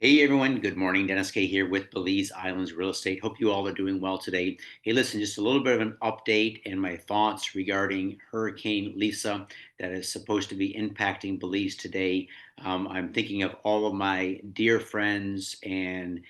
Hey everyone, good morning. Dennis Caye here with Belize Islands Real Estate. Hope you all are doing well today. Hey, listen, just a little bit of an update and my thoughts regarding Hurricane Lisa that is supposed to be impacting Belize today. I'm thinking of all of my dear friends and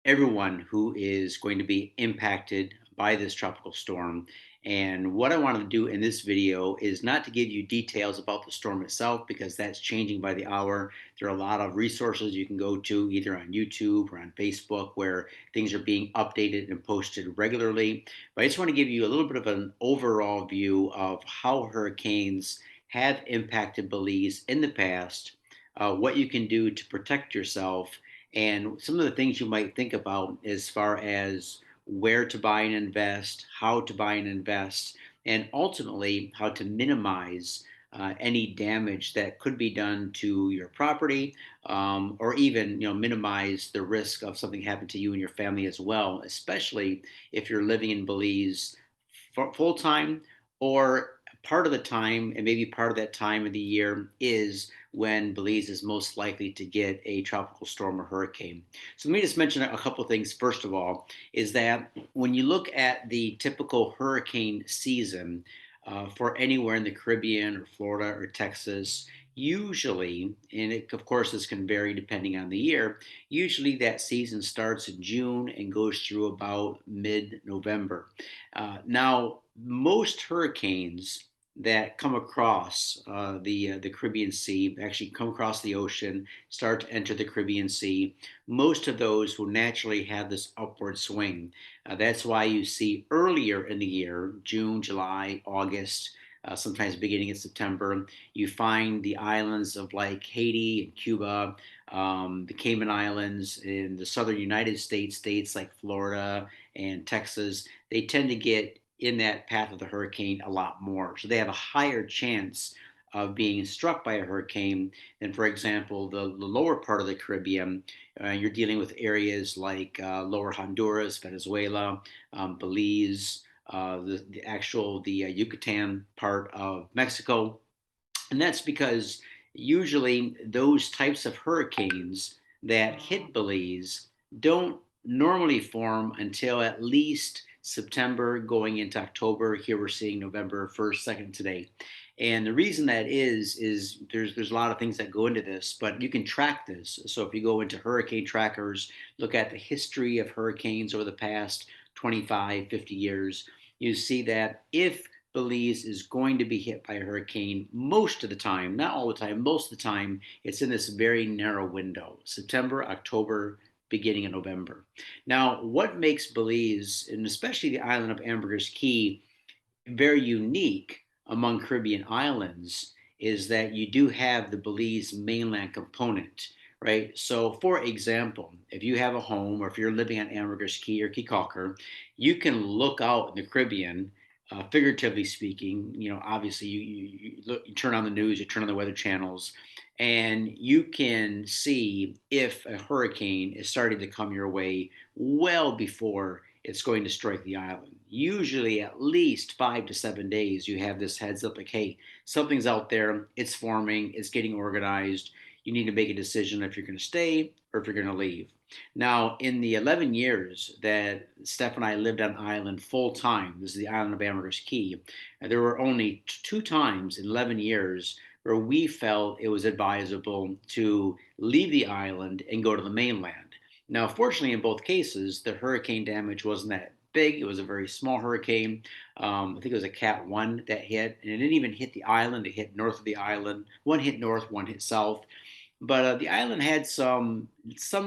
everyone who is going to be impacted by this tropical storm. And what I wanted to do in this video is not to give you details about the storm itself because that's changing by the hour. There are a lot of resources you can go to either on YouTube or on Facebook where things are being updated and posted regularly. But I just want to give you a little bit of an overall view of how hurricanes have impacted Belize in the past, what you can do to protect yourself, and some of the things you might think about as far as where to buy and invest, how to buy and invest, and ultimately how to minimize any damage that could be done to your property, or even minimize the risk of something happening to you and your family as well, especially if you're living in Belize full time or part of the time, and maybe part of that time of the year is when Belize is most likely to get a tropical storm or hurricane. So let me just mention a couple of things. First of all, is that when you look at the typical hurricane season for anywhere in the Caribbean or Florida or Texas, usually, and of course this can vary depending on the year, usually that season starts in June and goes through about mid-November. Now, most hurricanes that come across the Caribbean Sea, actually come across the ocean, start to enter the Caribbean Sea. Most of those will naturally have this upward swing. That's why you see earlier in the year, June, July, August, sometimes beginning in September, you find the islands of like Haiti and Cuba, the Cayman Islands in the southern United States, states like Florida and Texas, they tend to get in that path of the hurricane a lot more. So they have a higher chance of being struck by a hurricane than, for example, the lower part of the Caribbean. You're dealing with areas like lower Honduras, Venezuela, Belize, the Yucatan part of Mexico, and that's because usually those types of hurricanes that hit Belize don't normally form until at least September going into October. Here we're seeing November 1st, 2nd today. And the reason that is there's a lot of things that go into this, but you can track this. So if you go into hurricane trackers, look at the history of hurricanes over the past 25, 50 years, you see that if Belize is going to be hit by a hurricane most of the time, not all the time, most of the time, it's in this very narrow window, September, October, beginning of November. Now, what makes Belize, and especially the island of Ambergris Caye, very unique among Caribbean islands is that you do have the Belize mainland component, right? So, for example, if you have a home or if you're living on Ambergris Caye or Caye, you can look out in the Caribbean. Figuratively speaking, obviously you turn on the news, you turn on the weather channels, and you can see if a hurricane is starting to come your way well before it's going to strike the island. Usually, at least 5 to 7 days, you have this heads up like, hey, something's out there, it's forming, it's getting organized. You need to make a decision if you're going to stay or if you're going to leave. Now, in the 11 years that Steph and I lived on island full time, this is the island of Ambergris Caye, there were only two times in 11 years where we felt it was advisable to leave the island and go to the mainland. Now, fortunately, in both cases, the hurricane damage wasn't that big. It was a very small hurricane. I think it was a Cat 1 that hit, and it didn't even hit the island. It hit north of the island. One hit north, one hit south. But the island had some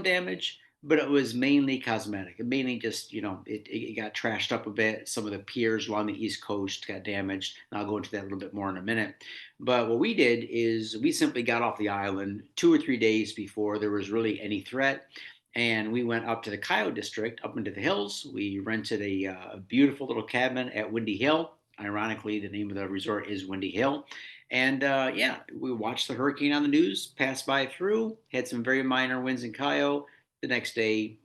damage, but it was mainly cosmetic. It mainly just, it got trashed up a bit. Some of the piers along the East Coast got damaged. And I'll go into that a little bit more in a minute. But what we did is we simply got off the island 2 or 3 days before there was really any threat. And we went up to the Caye district, up into the hills. We rented a beautiful little cabin at Windy Hill. Ironically, the name of the resort is Windy Hill. And yeah, we watched the hurricane on the news, passed by through, had some very minor winds in Cayo. The next day,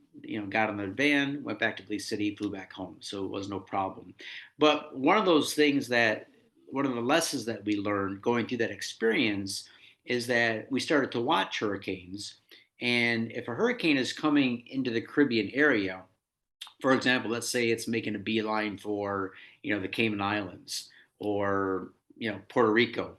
got on the van, went back to Belize City, flew back home. So it was no problem. But one of the lessons that we learned going through that experience is that we started to watch hurricanes And if a hurricane is coming into the Caribbean area, for example, let's say it's making a beeline for, the Cayman Islands or, Puerto Rico,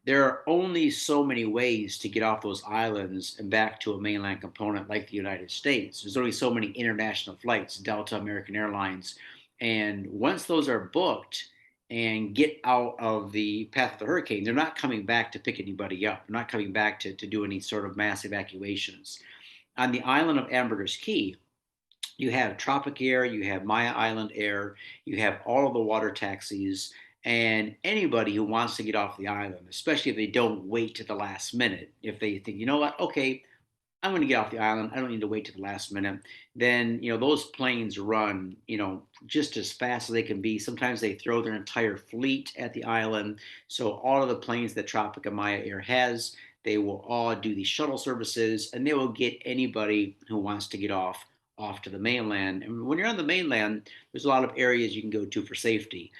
there are only so many ways to get off those islands and back to a mainland component like the United States. There's only so many international flights, Delta, American Airlines. And once those are booked and get out of the path of the hurricane, they're not coming back to pick anybody up. They're not coming back to do any sort of mass evacuations. On the island of Ambergris Caye, you have Tropic Air, you have Maya Island Air, you have all of the water taxis, and anybody who wants to get off the island, especially if they don't wait to the last minute, if they think, you know what, okay, I'm going to get off the island. I don't need to wait to the last minute. Then, those planes run, just as fast as they can be. Sometimes they throw their entire fleet at the island. So all of the planes that Tropic and Maya Air has, they will all do these shuttle services, and they will get anybody who wants to get off to the mainland. And when you're on the mainland, there's a lot of areas you can go to for safety.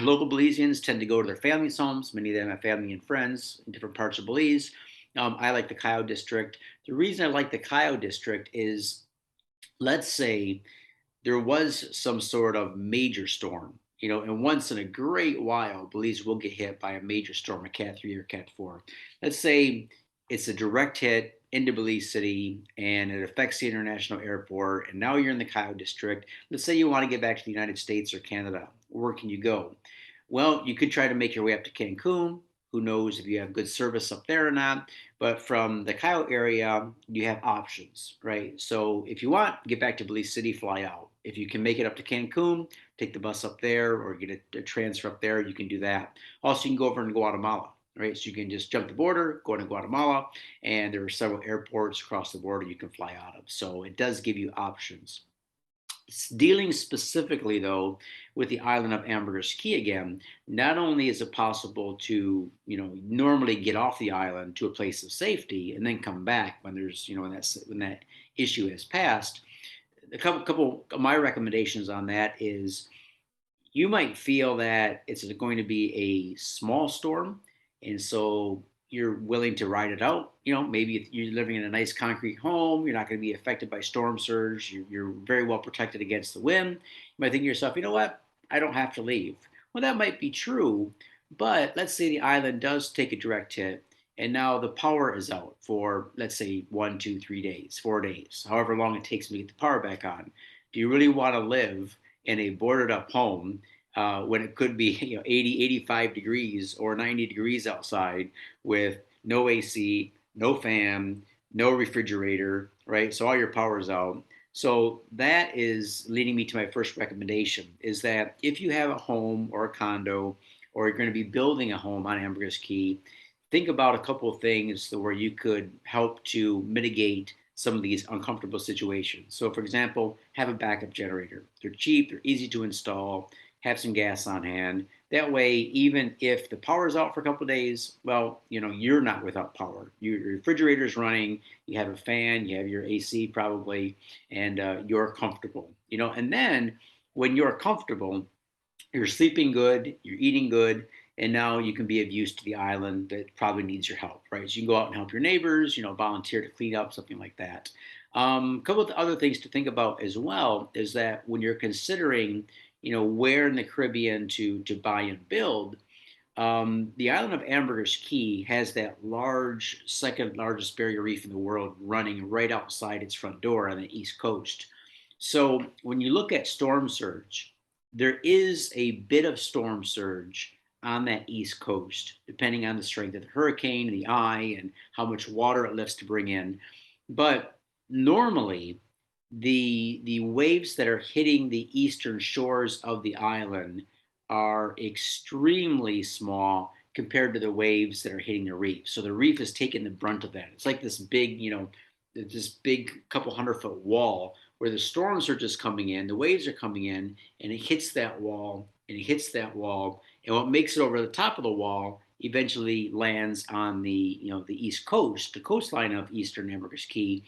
Local Belizeans tend to go to their families' homes. Many of them have family and friends in different parts of Belize. I like the Caye district. The reason I like the Caye district is, let's say there was some sort of major storm, and once in a great while, Belize will get hit by a major storm, a Cat 3 or Cat 4. Let's say it's a direct hit into Belize City and it affects the international airport, and now you're in the Caye district. Let's say you want to get back to the United States or Canada. Where can you go? Well, you could try to make your way up to Cancun. Who knows if you have good service up there or not? But from the Caye area, you have options, right? So if you want, get back to Belize City, fly out. If you can make it up to Cancun, take the bus up there or get a transfer up there, you can do that. Also, you can go over to Guatemala, right? So you can just jump the border, go into Guatemala, and there are several airports across the border you can fly out of. So it does give you options. Dealing specifically, though, with the island of Ambergris Caye again, not only is it possible to, normally get off the island to a place of safety and then come back when there's, when that issue has passed. A couple of my recommendations on that is, you might feel that it's going to be a small storm, and so you're willing to ride it out. Maybe if you're living in a nice concrete home, you're not going to be affected by storm surge. You're very well protected against the wind. You might think to yourself, you know what? I don't have to leave. Well, that might be true, but let's say the island does take a direct hit, and now the power is out for, let's say, 1, 2, 3 days, 4 days, however long it takes to get the power back on. Do you really want to live in a boarded up home when it could be 80, 85 degrees or 90 degrees outside with no AC, no fan, no refrigerator, right? So all your power is out. So that is leading me to my first recommendation, is that if you have a home or a condo, or you're going to be building a home on Ambergris Caye, think about a couple of things where you could help to mitigate some of these uncomfortable situations. So, for example, have a backup generator. They're cheap, they're easy to install, have some gas on hand. That way, even if the power is out for a couple of days, well, you're not without power. Your refrigerator is running, you have a fan, you have your AC probably, and you're comfortable. And then when you're comfortable, you're sleeping good, you're eating good, and now you can be of use to the island that probably needs your help, right? So you can go out and help your neighbors, volunteer to clean up, something like that. A couple of other things to think about as well is that when you're considering, where in the Caribbean to buy and build, the island of Ambergris Caye has that large, second largest barrier reef in the world running right outside its front door on the east coast. So when you look at storm surge, there is a bit of storm surge on that east coast, depending on the strength of the hurricane, the eye, and how much water it lifts to bring in. But normally, the waves that are hitting the eastern shores of the island are extremely small compared to the waves that are hitting the reef. So the reef is taking the brunt of that. It's like this big couple 100-foot wall where the storms are just coming in, the waves are coming in, and it hits that wall, and it hits that wall, and what makes it over the top of the wall eventually lands on the east coast, the coastline of eastern Ambergris Caye.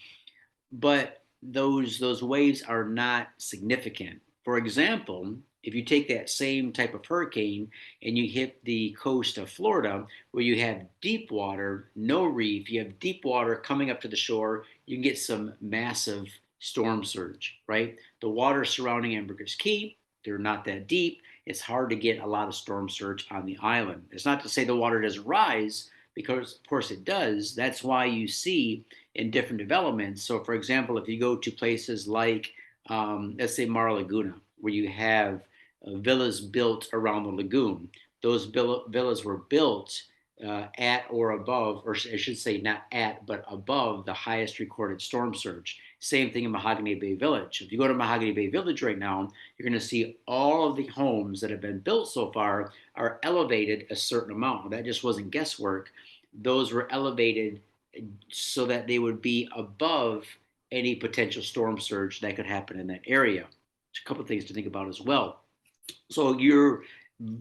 But those waves are not significant. For example, If you take that same type of hurricane and you hit the coast of Florida, where you have deep water, no reef, you have deep water coming up to the shore, you can get some massive storm surge, right? The water surrounding Ambergris Caye, they're not that deep. It's hard to get a lot of storm surge on the island. It's not to say the water doesn't rise, because of course it does. That's why you see in different developments. So, for example, if you go to places like, let's say, Mar Laguna, where you have villas built around the lagoon. Those villas were built at or above, or I should say not at, but above the highest recorded storm surge. Same thing in Mahogany Bay Village. If you go to Mahogany Bay Village right now, you're going to see all of the homes that have been built so far are elevated a certain amount. That just wasn't guesswork. Those were elevated so that they would be above any potential storm surge that could happen in that area. There's a couple of things to think about as well. So you're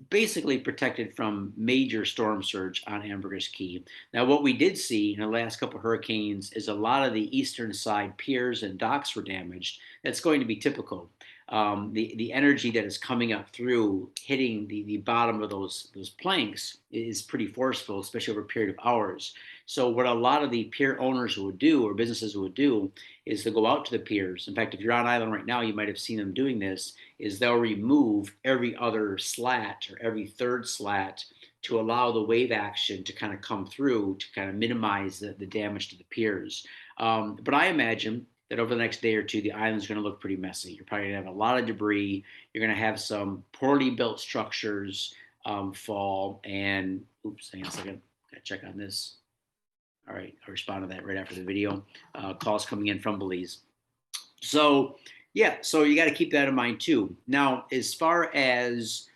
basically protected from major storm surge on Ambergris Caye. Now, what we did see in the last couple of hurricanes is a lot of the eastern side piers and docks were damaged. That's going to be typical. The energy that is coming up through hitting the bottom of those planks is pretty forceful, especially over a period of hours. So what a lot of the pier owners would do, or businesses would do, is to go out to the piers. In fact, if you're on island right now, you might have seen them doing this, is they'll remove every other slat or every third slat to allow the wave action to kind of come through to kind of minimize the damage to the piers. But I imagine that over the next day or two, the island's going to look pretty messy. You're probably going to have a lot of debris. You're going to have some poorly built structures fall. And oops, hang on a second. Got to check on this. All right, I'll respond to that right after the video. Calls coming in from Belize. So, yeah, so you got to keep that in mind too. Now, as far as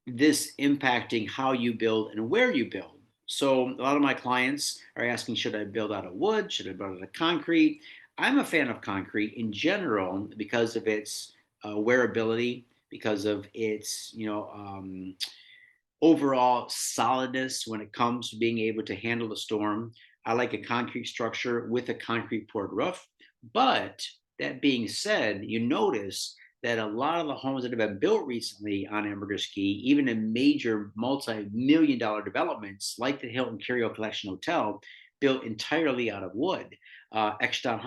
this impacting how you build and where you build. So, a lot of my clients are asking, should I build out of wood? Should I build out of concrete? I'm a fan of concrete in general because of its wearability, because of its, overall solidness when it comes to being able to handle the storm. I like a concrete structure with a concrete poured roof. But that being said, you notice that a lot of the homes that have been built recently on Ambergris Caye, even in major multi-million dollar developments like the Hilton Curio Collection Hotel, built entirely out of wood. Exton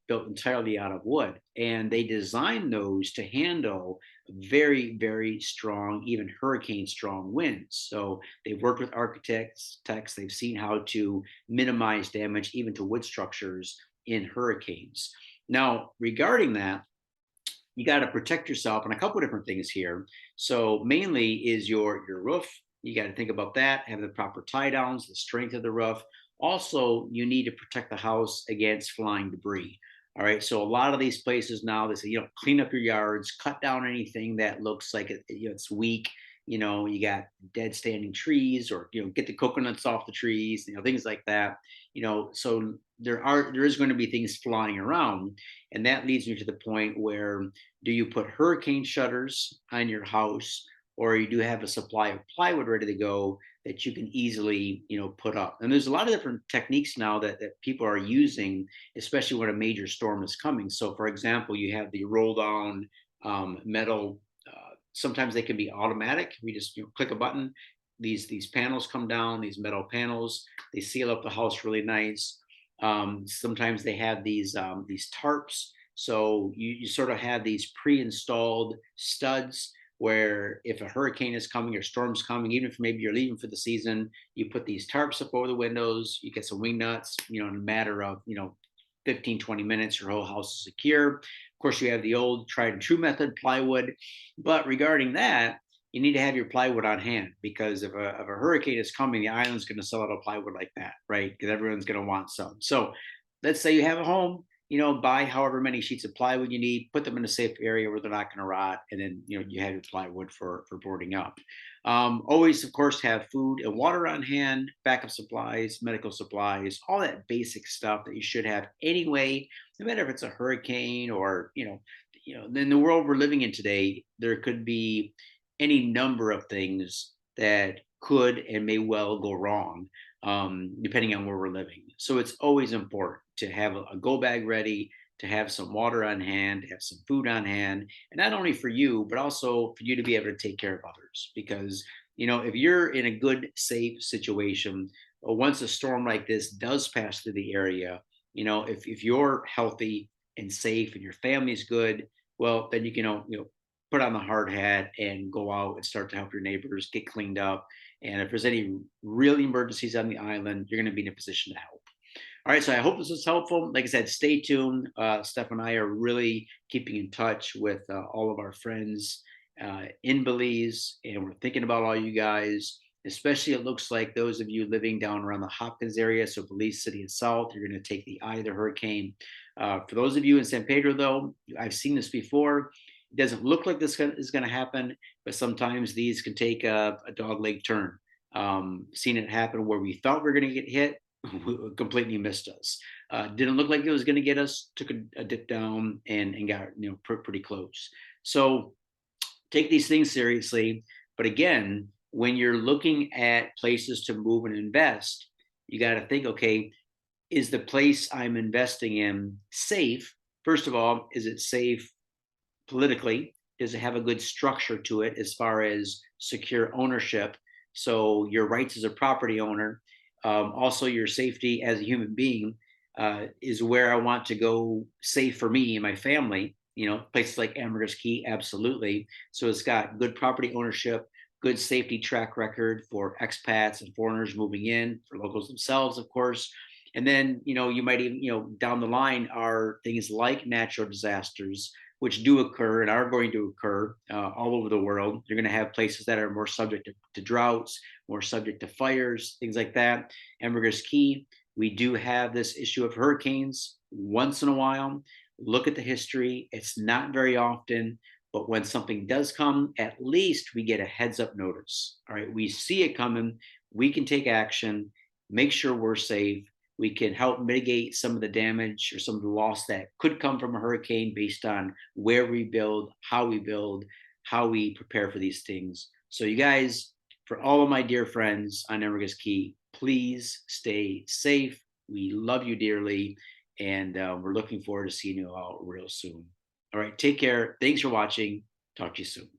built entirely out of wood. And they designed those to handle very, very strong, even hurricane strong winds. So they've worked with architects, they've seen how to minimize damage even to wood structures in hurricanes. Now, regarding that, you got to protect yourself on a couple of different things here. So mainly is your roof. You got to think about that, have the proper tie downs, the strength of the roof. Also, you need to protect the house against flying debris. All right. So a lot of these places now, they say, clean up your yards, cut down anything that looks like it's weak. You got dead standing trees, or get the coconuts off the trees, things like that. So there is going to be things flying around, and that leads me to the point where, do you put hurricane shutters on your house, or you do have a supply of plywood ready to go that you can easily put up? And there's a lot of different techniques now that people are using, especially when a major storm is coming. So for example, you have the roll down metal. Sometimes they can be automatic. We just click a button, these panels come down, these metal panels, they seal up the house really nice. Sometimes they have these tarps, so you sort of have these pre-installed studs where if a hurricane is coming or storm's coming, even if maybe you're leaving for the season, you put these tarps up over the windows, you get some wing nuts, in a matter of 15, 20 minutes, your whole house is secure. Of course, you have the old tried and true method, plywood. But regarding that, you need to have your plywood on hand, because if a hurricane is coming, the island's going to sell out a plywood like that, right? Because everyone's going to want some. So let's say you have a home, buy however many sheets of plywood you need, put them in a safe area where they're not going to rot, and then you have your plywood for boarding up. Always, of course, have food and water on hand, backup supplies, medical supplies, all that basic stuff that you should have anyway, no matter if it's a hurricane or in the world we're living in today, there could be any number of things that could and may well go wrong, depending on where we're living. So it's always important to have a go bag ready, to have some water on hand, have some food on hand, and not only for you, but also for you to be able to take care of others. Because, if you're in a good, safe situation, once a storm like this does pass through the area, if you're healthy and safe and your family's good, well, then you can, put on the hard hat and go out and start to help your neighbors get cleaned up. And if there's any real emergencies on the island, you're going to be in a position to help. All right, so I hope this was helpful. Like I said, stay tuned. Steph and I are really keeping in touch with all of our friends in Belize, and we're thinking about all you guys. Especially, it looks like those of you living down around the Hopkins area, so Belize City and South, you're going to take the eye of the hurricane. For those of you in San Pedro, though, I've seen this before. It doesn't look like this is going to happen, but sometimes these can take a dog-leg turn. Seen it happen where we thought we were going to get hit, completely missed us. Didn't look like it was going to get us. Took a dip down and got pretty close. So take these things seriously. But again, when you're looking at places to move and invest, you got to think, okay, is the place I'm investing in safe? First of all, is it safe politically? Does it have a good structure to it as far as secure ownership? So your rights as a property owner, also your safety as a human being, is where I want to go safe for me and my family. Places like Ambergris Caye, absolutely. So it's got good property ownership, good safety track record for expats and foreigners moving in, for locals themselves, of course. And then, you might even, down the line are things like natural disasters, which do occur and are going to occur all over the world. You're going to have places that are more subject to droughts, more subject to fires, things like that. Ambergris Caye, we do have this issue of hurricanes once in a while. Look at the history. It's not very often, but when something does come, at least we get a heads up notice. All right, we see it coming. We can take action, make sure we're safe. We can help mitigate some of the damage or some of the loss that could come from a hurricane based on where we build, how we prepare for these things. So, you guys, for all of my dear friends on Ambergris Caye, please stay safe. We love you dearly, and we're looking forward to seeing you all real soon. All right, take care. Thanks for watching. Talk to you soon.